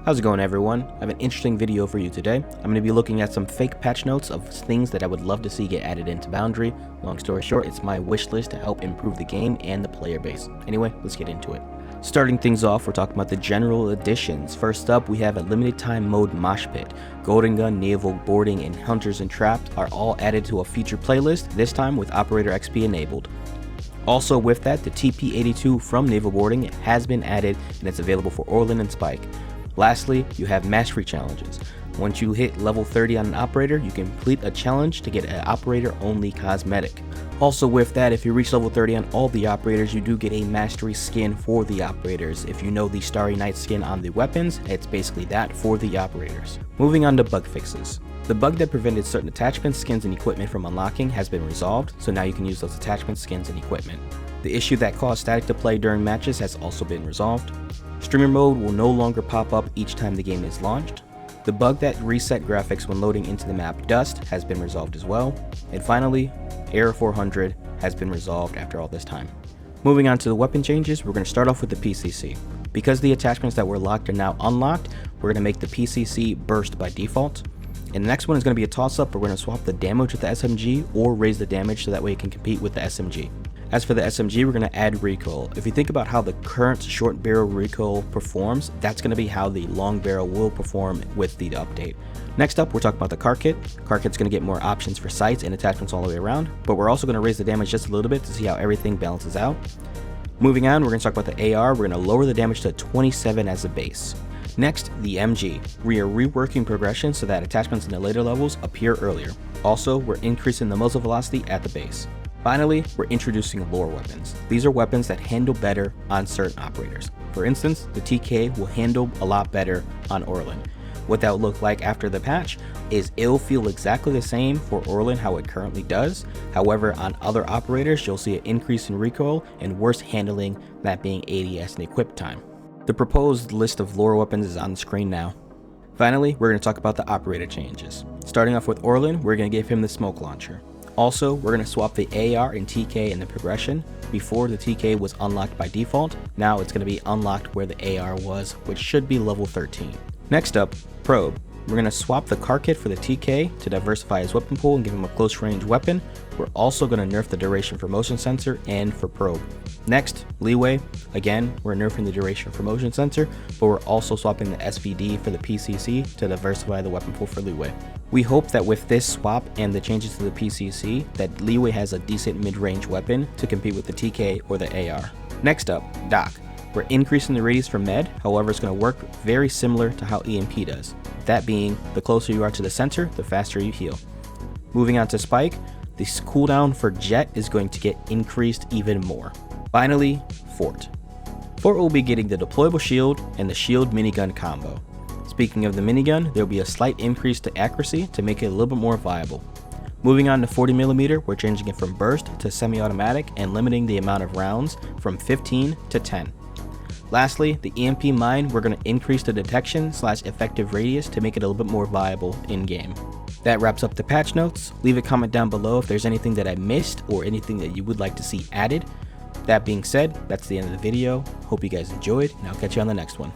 How's it going, everyone? I have an interesting video for you today. I'm going to be looking at some fake patch notes of things that I would love to see get added into Boundary. Long story short, it's my wish list to help improve the game and the player base. Anyway, let's get into it. Starting things off, we're talking about the general additions. First up, we have a limited time mode mosh pit. Golden Gun, Naval Boarding, and Hunters and Trapped are all added to a featured playlist, this time with Operator XP enabled. Also with that, the TP82 from Naval Boarding has been added and it's available for Orlan and Spike. Lastly, you have mastery challenges. Once you hit level 30 on an operator, you can complete a challenge to get an operator only cosmetic. Also with that, if you reach level 30 on all the operators, you do get a mastery skin for the operators. If you know the Starry Night skin on the weapons, it's basically that for the operators. Moving on to bug fixes. The bug that prevented certain attachments, skins, and equipment from unlocking has been resolved, so now you can use those attachments, skins, and equipment. The issue that caused static to play during matches has also been resolved. Streamer mode will no longer pop up each time the game is launched. The bug that reset graphics when loading into the map Dust has been resolved as well. And finally, Error 400 has been resolved after all this time. Moving on to the weapon changes, we're going to start off with the PCC. Because the attachments that were locked are now unlocked, we're going to make the PCC burst by default. And the next one is going to be a toss-up. We're going to swap the damage with the SMG or raise the damage so that way it can compete with the SMG. As for the SMG, we're going to add recoil. If you think about how the current short barrel recoil performs, that's going to be how the long barrel will perform with the update. Next up, we're talking about the car kit. Car kit's going to get more options for sights and attachments all the way around, but we're also going to raise the damage just a little bit to see how everything balances out. Moving on, we're going to talk about the AR. We're going to lower the damage to 27 as a base. Next, the MG. We are reworking progression so that attachments in the later levels appear earlier. Also, we're increasing the muzzle velocity at the base. Finally, we're introducing lore weapons. These are weapons that handle better on certain operators. For instance, the TK will handle a lot better on Orlan. What that will look like after the patch is it'll feel exactly the same for Orlan how it currently does. However, on other operators, you'll see an increase in recoil and worse handling, that being ADS and equip time. The proposed list of lore weapons is on the screen now. Finally, we're going to talk about the operator changes. Starting off with Orlan, we're going to give him the smoke launcher. Also, we're going to swap the AR and TK in the progression. Before, the TK was unlocked by default. Now it's going to be unlocked where the AR was, which should be level 13. Next up, Probe. We're going to swap the car kit for the TK to diversify his weapon pool and give him a close range weapon. We're also going to nerf the duration for motion sensor and for Probe. Next, Leeway. Again, we're nerfing the duration for motion sensor, but we're also swapping the SVD for the PCC to diversify the weapon pool for Leeway. We hope that with this swap and the changes to the PCC, that Leeway has a decent mid-range weapon to compete with the TK or the AR. Next up, Doc. We're increasing the radius for Med, however it's going to work very similar to how EMP does. That being, the closer you are to the center, the faster you heal. Moving on to Spike, this cooldown for Jet is going to get increased even more. Finally, Fort. Fort will be getting the deployable shield and the shield minigun combo. Speaking of the minigun, there will be a slight increase to accuracy to make it a little bit more viable. Moving on to 40mm, we're changing it from burst to semi-automatic and limiting the amount of rounds from 15 to 10. Lastly, the EMP mine, we're going to increase the detection / effective radius to make it a little bit more viable in-game. That wraps up the patch notes. Leave a comment down below if there's anything that I missed or anything that you would like to see added. That being said, that's the end of the video. Hope you guys enjoyed, and I'll catch you on the next one.